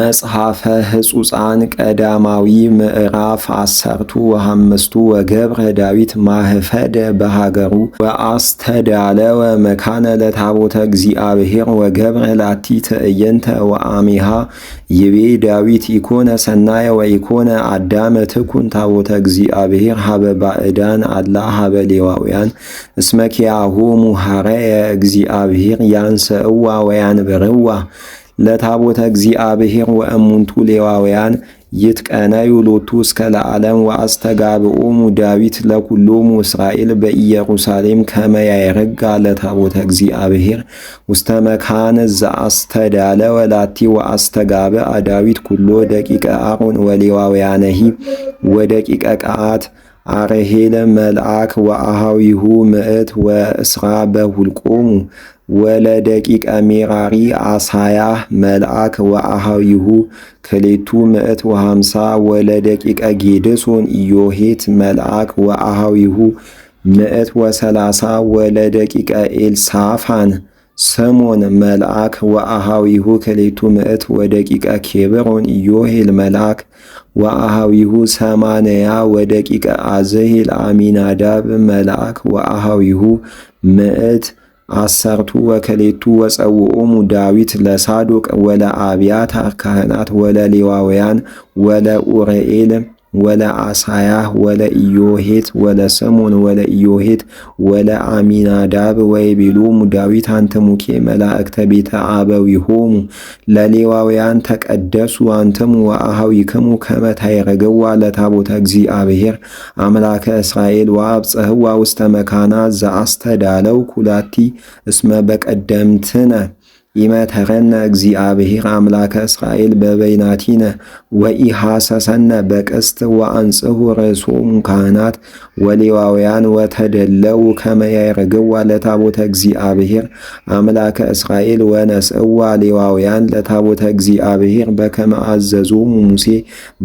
መጽሐፈ ሕጹፃን ቀዳማዊ ምዕራፍ 15 ወገብረ ዳዊት ማህፈደ በሃገሩ ወአስተዳለወ መካነ ለታቦተ እግዚአብሔር ወገብረ ላቲ ትዕየንተ ወአሚሃ ይቤ ዳዊት ኢኮነ ሰናየ ወኢኮነ አዳመ ትኩን ታቦተ እግዚአብሔር ሀበ ባዕዳን አላ ሀበ ሌዋውያን እስመ ኪያሆሙ ሀረየ እግዚአብሔር ያንሰእዋ ወያንብርዋ ለታቦተ እግዚአብሔር ወእሙንቱ ሌዋውያን ይትቀነዩ ሎቱ እስከ ለዓለም ወአስተጋብኦሙ ዳዊት ለኩሎሙ እስራኤል በኢየሩሳሌም ከመ ያይረጋ ለታቦተ እግዚአብሔር ውስተ መካነ ዘአስተዳለ ወላቲ ወአስተጋብአ ዳዊት ኩሎ ደቂቀ አሮን ወሌዋውያነሂ ወደቂቀ ቀዓት አርሄለ መልአክ ወአሃዊሁ ምዕት ወእስራ በሁልቆሙ ወለደቂቀ ሜራሪ አሳያህ መልአክ ወአሃዊሁ ክሌቱ ምዕት ወሃምሳ ወለደቂቀ ጌድሶን ኢዮሄት መልአክ ወአሃዊሁ ምዕት ወሰላሳ ወለደቂቀ ኤልሳፋን ሰሞን መልአክ ወአሃዊሁ ክሌቱ ምዕት ወደቂቀ ኬብሮን ኢዮሄል መልአክ ወአሃዊሁ ሰማንያ ወደቂቀ አዘሄል አሚናዳብ መልአክ ወአሃዊሁ ምዕት አሰርቱ ወከሌቱ ወፀውኦሙ ዳዊት ለሳዶቅ ወለአብያታር ካህናት ወለሌዋውያን ወለኡርኤል ወለአሳያህ ወለኢዮሄት ወለሰሞን ወለኢዮሄት ወለአሚናዳብ ወይቤሎሙ ዳዊት አንትሙኬ መላእክተ ቤተ አበዊሆሙ ለሌዋውያን ተቀደሱ አንትሙ ወአሃዊክሙ ከመ ታይረገዋ ለታቦተ እግዚአብሔር አምላከ እስራኤል ወአብጽሕዋ ውስተ መካና ዘአስተዳለው ኩላቲ እስመ በቀደምትነ ኢመተረነ እግዚአብሔር አምላከ እስራኤል በበይናቲነ ወኢሐሰሰነ በቅስት ወአንጽሑ ርእሶሙ ካህናት ወሌዋውያን ወተደለው ከመ ያይረግዋ ለታቦተ እግዚአብሔር አምላከ እስራኤል ወነስእዋ ሌዋውያን ለታቦተ እግዚአብሔር በከመ አዘዞሙ ሙሴ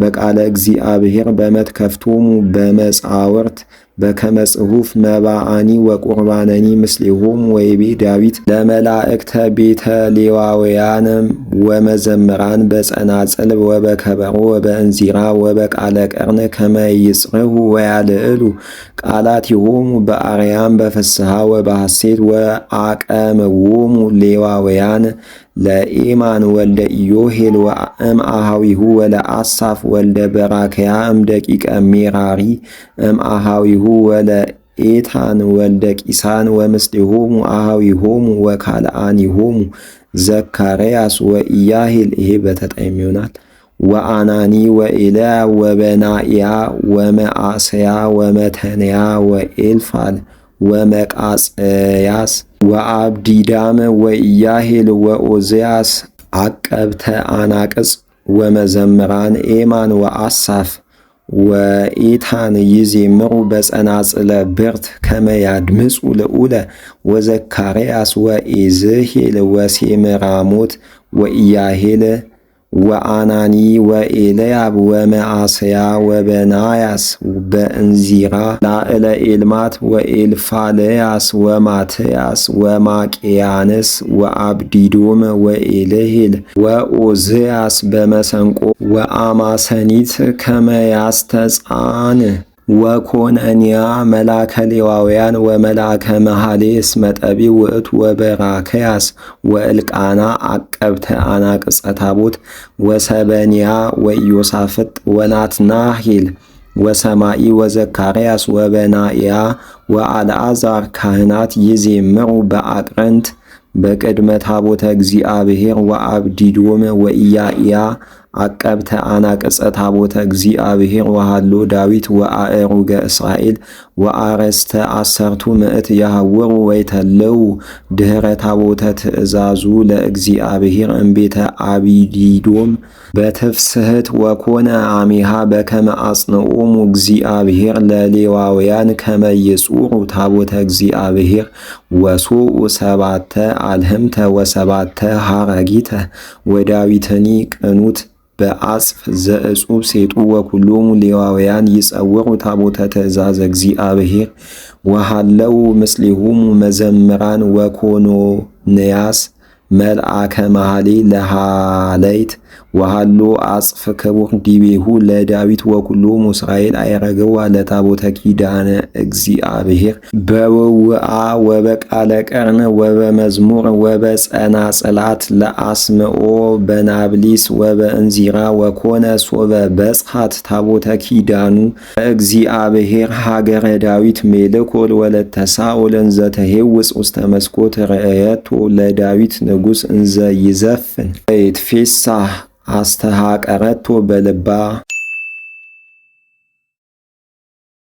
በቃለ እግዚአብሔር በመትከፍቶሙ በመጻወርት በከመ ጽሑፍ መባአኒ ወቁርባነኒ ምስሌሆሙ ወይቤ ዳዊት ለመላእክተ ቤተ ሌዋውያን ወመዘምራን በጸናጽል ወበከበሮ ወበእንዚራ ወበቃለ ቀርን ከመ ይጽርሑ ወያልዕሉ ቃላቲሆሙ በአርያም በፍስሐ ወበሐሴት ወአቀምዎሙ ሌዋውያን ለኢማን ወልደ ኢዮሄል ወእምአሃዊሁ ወለአሳፍ ወልደ በራክያ እምደቂቀ ሜራሪ እምአሃዊሁ ወለኤታን ወልደ ቂሳን ወምስሌሆሙ አሃዊሆሙ ወካልአኒሆሙ ዘካርያስ ወኢያሄል ይሄ በተጣይም ይሆናል ወአናኒ ወኤልያ ወበናኢያ ወመአስያ ወመተንያ ወኤልፋል ወመቃጽያስ ወአብዲዳም ወኢያሄል ወኦዝያስ አቀብተ አናቅጽ ወመዘምራን ኤማን ወአሳፍ ወኢታን ይዜምሩ በጸናጽለ ብርት ከመ ያድምጹ ልዑለ ወዘካርያስ ወኤዝሄል ወሴምራሞት ወኢያሄል ወአናኒ ወኤልያብ ወመአስያ ወበናያስ በእንዚራ ላዕለ ኤልማት ወኤልፋልያስ ወማትያስ ወማቅያንስ ወአብዲዶም ወኤልሄል ወኦዝያስ በመሰንቆ ወአማሰኒት ከመ ያስተጻን ወኮነንያ መላከ ሌዋውያን ወመላከ መሃሌ እስመ ጠቢብ ውእቱ ወበራክያስ ወእልቃና አቀብተ አናቅጸ ታቦት ወሰበንያ ወኢዮሳፍጥ ወናትናሂል ወሰማኢ ወዘካርያስ ወበናኢያ ወአልዓዛር ካህናት ይዜምሩ በአቅረንት በቅድመ ታቦተ እግዚአብሔር ወአብዲዶም ወኢያኢያ አቀብተ አናቅጸ ታቦተ እግዚአብሔር ወሃሎ ዳዊት ወአእሩገ እስራኤል ወአረስተ አሰርቱ ምዕት ያህውሩ ወይተለው ድህረ ታቦተ ትእዛዙ ለእግዚአብሔር እምቤተ አቢዲዶም በትፍስህት ወኮነ አሚሃ በከመ አጽንኦሙ እግዚአብሔር ለሌዋውያን ከመ ይጹሩ ታቦተ እግዚአብሔር ወሶኡ ሰባተ አልህምተ ወሰባተ ሐረጊተ ወዳዊትኒ ቅኑት በአጽፍ ዘእጹብ ሴጡ ወኩሎሙ ሌዋውያን ይጸውሩ ታቦተ ትእዛዝ እግዚአብሔር ወሃለው ምስሌሆሙ መዘምራን ወኮኖንያስ መልአከ መሃሌ ለሃለይት ወሃሎ አጽፍ ክቡር ዲቤሁ ለዳዊት ወኩሎሙ እስራኤል አይረገው ለታቦተ ኪዳነ እግዚአብሔር በውአ ወበቃለ ቀርን ወበመዝሙር ወበጸናጽላት ለአስምኦ በናብሊስ ወበእንዚራ ወኮነ ሶበ በጽሐት ታቦተ ኪዳኑ እግዚአብሔር ሀገረ ዳዊት ሜልኮል ወለተ ሳኦል እንዘ ተሄውፅ ውስተ መስኮት ርእየቶ ለዳዊት ንጉሥ እንዘ ይዘፍን ይትፌሳህ አስተሃቀረቶ በልባ